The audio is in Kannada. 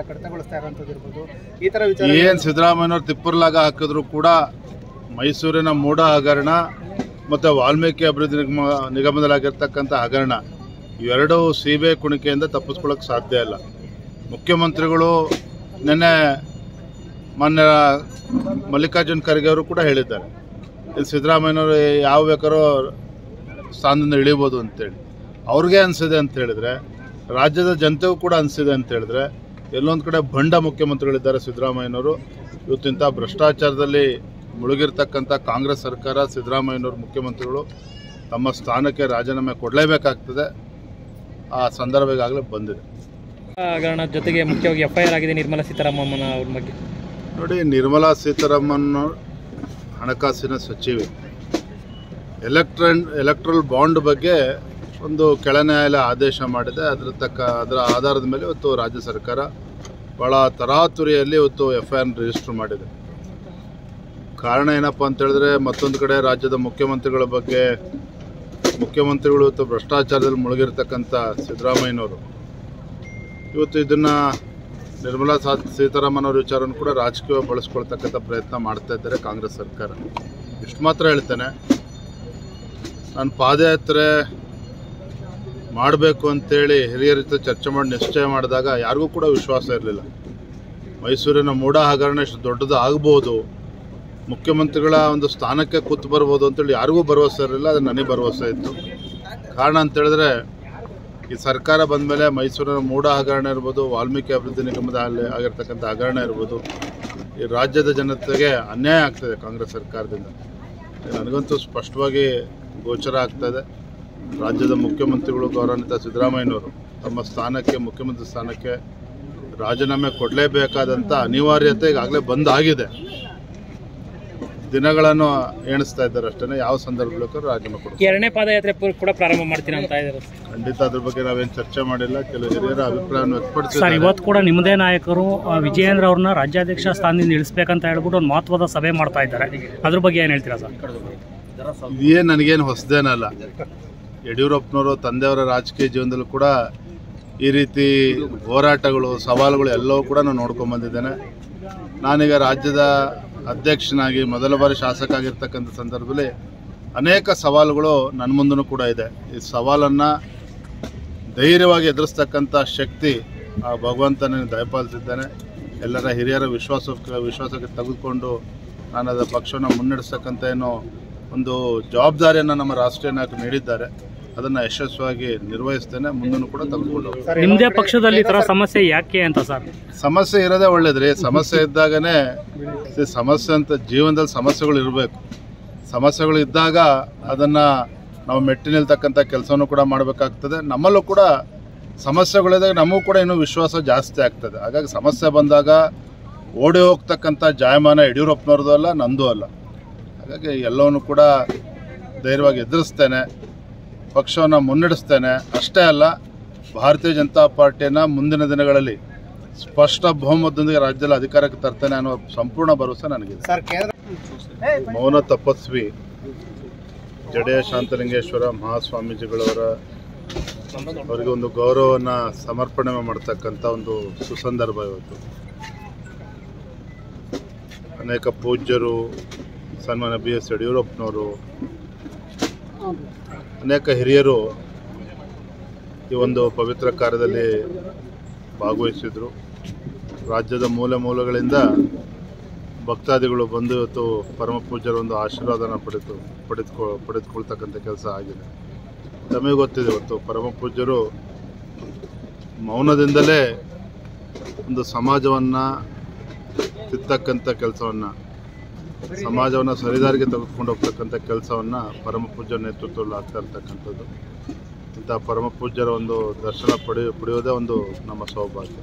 ಕಡಿತಗೊಳಿಸ್ತಾ ಇರೋಂಥದ್ದಿರ್ಬೋದು ಈ ಥರ ವಿಚಾರ ಏನು ಸಿದ್ದರಾಮಯ್ಯನವ್ರು ತಿಪ್ಪರ್ಲಾಗ ಹಾಕಿದ್ರು ಕೂಡ ಮೈಸೂರಿನ ಮೂಡ ಹಗರಣ ಮತ್ತು ವಾಲ್ಮೀಕಿ ಅಭಿವೃದ್ಧಿ ನಿಗಮದಲ್ಲಾಗಿರ್ತಕ್ಕಂಥ ಹಗರಣ ಇವೆರಡೂ ಸಿಬಿಐ ಕುಣಿಕೆಯಿಂದ ತಪ್ಪಿಸ್ಕೊಳ್ಳೋಕೆ ಸಾಧ್ಯ ಇಲ್ಲ. ಮುಖ್ಯಮಂತ್ರಿಗಳು ನಿನ್ನೆ ಮಾನ್ಯ ಮಲ್ಲಿಕಾರ್ಜುನ್ ಖರ್ಗೆ ಅವರು ಕೂಡ ಹೇಳಿದ್ದಾರೆ, ಇಲ್ಲಿ ಸಿದ್ದರಾಮಯ್ಯನವರು ಯಾವ ಬೇಕಾದ್ರೂ ಸ್ಥಾನದಿಂದ ಇಳಿಬೋದು ಅಂತೇಳಿ. ಅವ್ರಿಗೆ ಅನಿಸಿದೆ ಅಂತ ಹೇಳಿದ್ರೆ, ರಾಜ್ಯದ ಜನತೆಗೂ ಕೂಡ ಅನಿಸಿದೆ ಅಂತ ಹೇಳಿದ್ರೆ, ಎಲ್ಲೊಂದು ಕಡೆ ಭಂಡ ಮುಖ್ಯಮಂತ್ರಿಗಳಿದ್ದಾರೆ ಸಿದ್ದರಾಮಯ್ಯನವರು. ಇವತ್ತಿಂಥ ಭ್ರಷ್ಟಾಚಾರದಲ್ಲಿ ಮುಳುಗಿರ್ತಕ್ಕಂಥ ಕಾಂಗ್ರೆಸ್ ಸರ್ಕಾರ, ಸಿದ್ದರಾಮಯ್ಯನವರು ಮುಖ್ಯಮಂತ್ರಿಗಳು ತಮ್ಮ ಸ್ಥಾನಕ್ಕೆ ರಾಜೀನಾಮೆ ಕೊಡಲೇಬೇಕಾಗ್ತದೆ. ಆ ಸಂದರ್ಭ ಈಗಾಗಲೇ ಬಂದಿದೆ. ಹಗರಣ ಜೊತೆಗೆ ಮುಖ್ಯವಾಗಿ FIR ಆಗಿದೆ ನಿರ್ಮಲಾ ಸೀತಾರಾಮನ್ ಅವ್ರ ಬಗ್ಗೆ. ನೋಡಿ, ನಿರ್ಮಲಾ ಸೀತಾರಾಮನ್ ಹಣಕಾಸಿನ ಸಚಿವೆ. ಎಲೆಕ್ಟ್ರಲ್ ಬಾಂಡ್ ಬಗ್ಗೆ ಒಂದು ಕೆಳ ನ್ಯಾಯಾಲಯ ಆದೇಶ ಮಾಡಿದೆ. ಅದರ ಆಧಾರದ ಮೇಲೆ ಇವತ್ತು ರಾಜ್ಯ ಸರ್ಕಾರ ಭಾಳ ತರಾತುರಿಯಲ್ಲಿ ಇವತ್ತು FIR ರಿಜಿಸ್ಟರ್ ಮಾಡಿದೆ. ಕಾರಣ ಏನಪ್ಪ ಅಂತ ಹೇಳಿದ್ರೆ, ಮತ್ತೊಂದು ಕಡೆ ರಾಜ್ಯದ ಮುಖ್ಯಮಂತ್ರಿಗಳ ಬಗ್ಗೆ, ಮುಖ್ಯಮಂತ್ರಿಗಳು ಇವತ್ತು ಭ್ರಷ್ಟಾಚಾರದಲ್ಲಿ ಮುಳುಗಿರ್ತಕ್ಕಂಥ ಸಿದ್ದರಾಮಯ್ಯನವರು ಇವತ್ತು ಇದನ್ನು ನಿರ್ಮಲಾ ಸೀತಾರಾಮನ್ ಅವ್ರ ವಿಚಾರವನ್ನು ಕೂಡ ರಾಜಕೀಯ ಬಳಸ್ಕೊಳ್ತಕ್ಕಂಥ ಪ್ರಯತ್ನ ಮಾಡ್ತಾ ಇದ್ದಾರೆ ಕಾಂಗ್ರೆಸ್ ಸರ್ಕಾರ. ಇಷ್ಟು ಮಾತ್ರ ಹೇಳ್ತೇನೆ, ನಾನು ಪಾದಯಾತ್ರೆ ಮಾಡಬೇಕು ಅಂತೇಳಿ ಹಿರಿಯರ ಜೊತೆ ಚರ್ಚೆ ಮಾಡಿ ನಿಶ್ಚಯ ಮಾಡಿದಾಗ ಯಾರಿಗೂ ಕೂಡ ವಿಶ್ವಾಸ ಇರಲಿಲ್ಲ. ಮೈಸೂರಿನ ಮೂಡ ಹಗರಣ ಇಷ್ಟು ದೊಡ್ಡದು ಆಗ್ಬೋದು, ಮುಖ್ಯಮಂತ್ರಿಗಳ ಒಂದು ಸ್ಥಾನಕ್ಕೆ ಕೂತು ಬರ್ಬೋದು ಅಂತೇಳಿ ಯಾರಿಗೂ ಭರವಸೆ ಇರಲಿಲ್ಲ. ಅದು ನನಗೆ ಭರವಸೆ ಇತ್ತು. ಕಾರಣ ಅಂತೇಳಿದ್ರೆ, ಈ ಸರ್ಕಾರ ಬಂದ ಮೇಲೆ ಮೈಸೂರಿನ ಮೂಡ ಹಗರಣ ಇರ್ಬೋದು, ವಾಲ್ಮೀಕಿ ಅಭಿವೃದ್ಧಿ ನಿಗಮದ ಆಗಿರ್ತಕ್ಕಂಥ ಹಗರಣ ಇರ್ಬೋದು, ಈ ರಾಜ್ಯದ ಜನತೆಗೆ ಅನ್ಯಾಯ ಆಗ್ತದೆ ಕಾಂಗ್ರೆಸ್ ಸರ್ಕಾರದಿಂದ. ನನಗಂತೂ ಸ್ಪಷ್ಟವಾಗಿ ಗೋಚರ ಆಗ್ತಾಯಿದೆ. ರಾಜ್ಯದ ಮುಖ್ಯಮಂತ್ರಿಗಳು ಗೌರವಾನ್ವಿತ ಸಿದ್ದರಾಮಯ್ಯನವರು ತಮ್ಮ ಸ್ಥಾನಕ್ಕೆ, ಮುಖ್ಯಮಂತ್ರಿ ಸ್ಥಾನಕ್ಕೆ ರಾಜೀನಾಮೆ ಕೊಡಲೇಬೇಕಾದಂಥ ಅನಿವಾರ್ಯತೆ ಈಗಾಗಲೇ ಬಂದಾಗಿದೆ. ದಿನಗಳನ್ನು ಎಣಿಸ್ತಾ ಇದ್ದಾರೆ ಅಷ್ಟೇ. ಯಾವ ಸಂದರ್ಭಕ್ಕೂ ರಾಜೀನಾಮೆ ಕೊಡ್ತಾರೆ. ಎರಡನೇ ಪಾದಯಾತ್ರೆ ಕೂಡ ಪ್ರಾರಂಭ ಮಾಡ್ತೀನಿ ಅಂತ ಇದ್ದಾರೆ. ಖಂಡಿತ ಅದ್ರ ಬಗ್ಗೆ ನಾವೇನು ಚರ್ಚೆ ಮಾಡಿಲ್ಲ. ಕೆಲವು ಹಿರಿಯರ ಅಭಿಪ್ರಾಯವನ್ನು ವ್ಯಕ್ತಪಡಿಸಿದ್ದಾರೆ. ಇವತ್ತು ಕೂಡ ನಿಮ್ಮದೇ ನಾಯಕರು ವಿಜಯೇಂದ್ರ ಅವ್ರನ್ನ ರಾಜ್ಯಾಧ್ಯಕ್ಷ ಸ್ಥಾನದಿಂದ ಇಳಿಸಬೇಕಂತ ಹೇಳ್ಬಿಟ್ಟು ಒಂದು ಮಹತ್ವದ ಸಭೆ ಮಾಡ್ತಾ ಇದ್ದಾರೆ. ಅದ್ರ ಬಗ್ಗೆ ಏನು ಹೇಳ್ತೀರಾ ಸರ್? ಇದೇನು ನನಗೇನು ಹೊಸದೇನಲ್ಲ. ಯಡಿಯೂರಪ್ಪನವರು ತಂದೆಯವರ ರಾಜಕೀಯ ಜೀವನದಲ್ಲೂ ಕೂಡ ಈ ರೀತಿ ಹೋರಾಟಗಳು, ಸವಾಲುಗಳು ಎಲ್ಲವೂ ಕೂಡ ನಾನು ನೋಡ್ಕೊಂಡ್ಬಂದಿದ್ದೇನೆ. ನಾನೀಗ ರಾಜ್ಯದ ಅಧ್ಯಕ್ಷನಾಗಿ ಮೊದಲ ಬಾರಿ ಶಾಸಕ ಆಗಿರ್ತಕ್ಕಂಥ ಸಂದರ್ಭದಲ್ಲಿ ಅನೇಕ ಸವಾಲುಗಳು ನನ್ನ ಮುಂದೂ ಕೂಡ ಇದೆ. ಈ ಸವಾಲನ್ನು ಧೈರ್ಯವಾಗಿ ಎದುರಿಸ್ತಕ್ಕಂಥ ಶಕ್ತಿ ಆ ಭಗವಂತನಿಗೆ ದಯಪಾಲಿಸಿದ್ದಾನೆ. ಎಲ್ಲರ ಹಿರಿಯರ ವಿಶ್ವಾಸಕ್ಕೆ ತೆಗೆದುಕೊಂಡು ನಾನು ಅದರ ಪಕ್ಷವನ್ನು ಮುನ್ನಡೆಸ್ತಕ್ಕಂಥ ಏನೋ ಒಂದು ಜವಾಬ್ದಾರಿಯನ್ನು ನಮ್ಮ ರಾಷ್ಟ್ರೀಯ ನಾಯಕರು ನೀಡಿದ್ದಾರೆ. ಅದನ್ನು ಯಶಸ್ವಿಯಾಗಿ ನಿರ್ವಹಿಸ್ತೇನೆ. ಮುಂದೂ ಕೂಡ ತೆಗೆದುಕೊಂಡು ಹೋಗ್ತೇನೆ. ನಿಮ್ಮದೇ ಪಕ್ಷದಲ್ಲಿ ಈ ಥರ ಸಮಸ್ಯೆ ಯಾಕೆ ಅಂತ ಸರ್? ಸಮಸ್ಯೆ ಇರೋದೇ ಒಳ್ಳೇದ್ರಿ. ಸಮಸ್ಯೆ ಇದ್ದಾಗನೇ ಸಮಸ್ಯೆ ಅಂತ ಜೀವನದಲ್ಲಿ ಸಮಸ್ಯೆಗಳು ಇರಬೇಕು. ಸಮಸ್ಯೆಗಳು ಇದ್ದಾಗ ಅದನ್ನು ನಾವು ಮೆಟ್ಟಿ ನಿಲ್ತಕ್ಕಂಥ ಕೆಲಸವನ್ನು ಕೂಡ ಮಾಡಬೇಕಾಗ್ತದೆ. ನಮ್ಮಲ್ಲೂ ಕೂಡ ಸಮಸ್ಯೆಗಳಿದ್ದಾಗ ನಮಗೂ ಕೂಡ ಇನ್ನೂ ವಿಶ್ವಾಸ ಜಾಸ್ತಿ ಆಗ್ತದೆ. ಹಾಗಾಗಿ ಸಮಸ್ಯೆ ಬಂದಾಗ ಓಡಿ ಹೋಗ್ತಕ್ಕಂಥ ಜಾಯಮಾನ ಯಡಿಯೂರಪ್ಪನವ್ರದ್ದು ಅಲ್ಲ, ನಂದು ಅಲ್ಲ. ಹಾಗಾಗಿ ಎಲ್ಲವನ್ನೂ ಕೂಡ ಧೈರ್ಯವಾಗಿ ಎದುರಿಸ್ತೇನೆ, ಪಕ್ಷವನ್ನು ಮುನ್ನಡೆಸ್ತೇನೆ. ಅಷ್ಟೇ ಅಲ್ಲ, ಭಾರತೀಯ ಜನತಾ ಪಾರ್ಟಿಯನ್ನು ಮುಂದಿನ ದಿನಗಳಲ್ಲಿ ಸ್ಪಷ್ಟ ಬಹುಮತದೊಂದಿಗೆ ರಾಜ್ಯದಲ್ಲಿ ಅಧಿಕಾರಕ್ಕೆ ತರ್ತೇನೆ ಅನ್ನೋ ಸಂಪೂರ್ಣ ಭರವಸೆ ನನಗಿದೆ. ಮೌನ ತಪಸ್ವಿ ಜಡೆಯ ಶಾಂತಲಿಂಗೇಶ್ವರ ಮಹಾಸ್ವಾಮೀಜಿಗಳವರ ಅವರಿಗೆ ಒಂದು ಗೌರವವನ್ನು ಸಮರ್ಪಣೆ ಮಾಡ್ತಕ್ಕಂಥ ಒಂದು ಸುಸಂದರ್ಭ ಇವತ್ತು. ಅನೇಕ ಪೂಜ್ಯರು, ಸನ್ಮಾನ್ಯ BS ಯಡಿಯೂರಪ್ಪನವರು, ಅನೇಕ ಹಿರಿಯರು ಈ ಒಂದು ಪವಿತ್ರ ಕಾರ್ಯದಲ್ಲಿ ಭಾಗವಹಿಸಿದರು. ರಾಜ್ಯದ ಮೂಲೆ ಮೂಲೆಗಳಿಂದ ಭಕ್ತಾದಿಗಳು ಬಂದು ಇವತ್ತು ಪರಮ ಪೂಜ್ಯರ ಒಂದು ಆಶೀರ್ವಾದನ ಪಡೆದುಕೊಳ್ತಕ್ಕಂಥ ಕೆಲಸ ಆಗಿದೆ. ತಮಗೆ ಗೊತ್ತಿದೆ, ಇವತ್ತು ಪರಮ ಪೂಜ್ಯರು ಮೌನದಿಂದಲೇ ಒಂದು ಸಮಾಜವನ್ನು ತಿರ್ತಕ್ಕಂಥ ಕೆಲಸವನ್ನು, ಸಮಾಜವನ್ನು ಸರಿದಾರಿಗೆ ತೆಗೆದುಕೊಂಡು ಹೋಗ್ತಕ್ಕಂಥ ಕೆಲಸವನ್ನು ಪರಮ ಪೂಜ್ಯರ ನೇತೃತ್ವದಲ್ಲಿ ಆಗ್ತಾ ಇರ್ತಕ್ಕಂಥದ್ದು. ಇಂಥ ಪರಮ ಪೂಜ್ಯರ ಒಂದು ದರ್ಶನ ಪಡೆಯೋದೇ ಒಂದು ನಮ್ಮ ಸೌಭಾಗ್ಯ.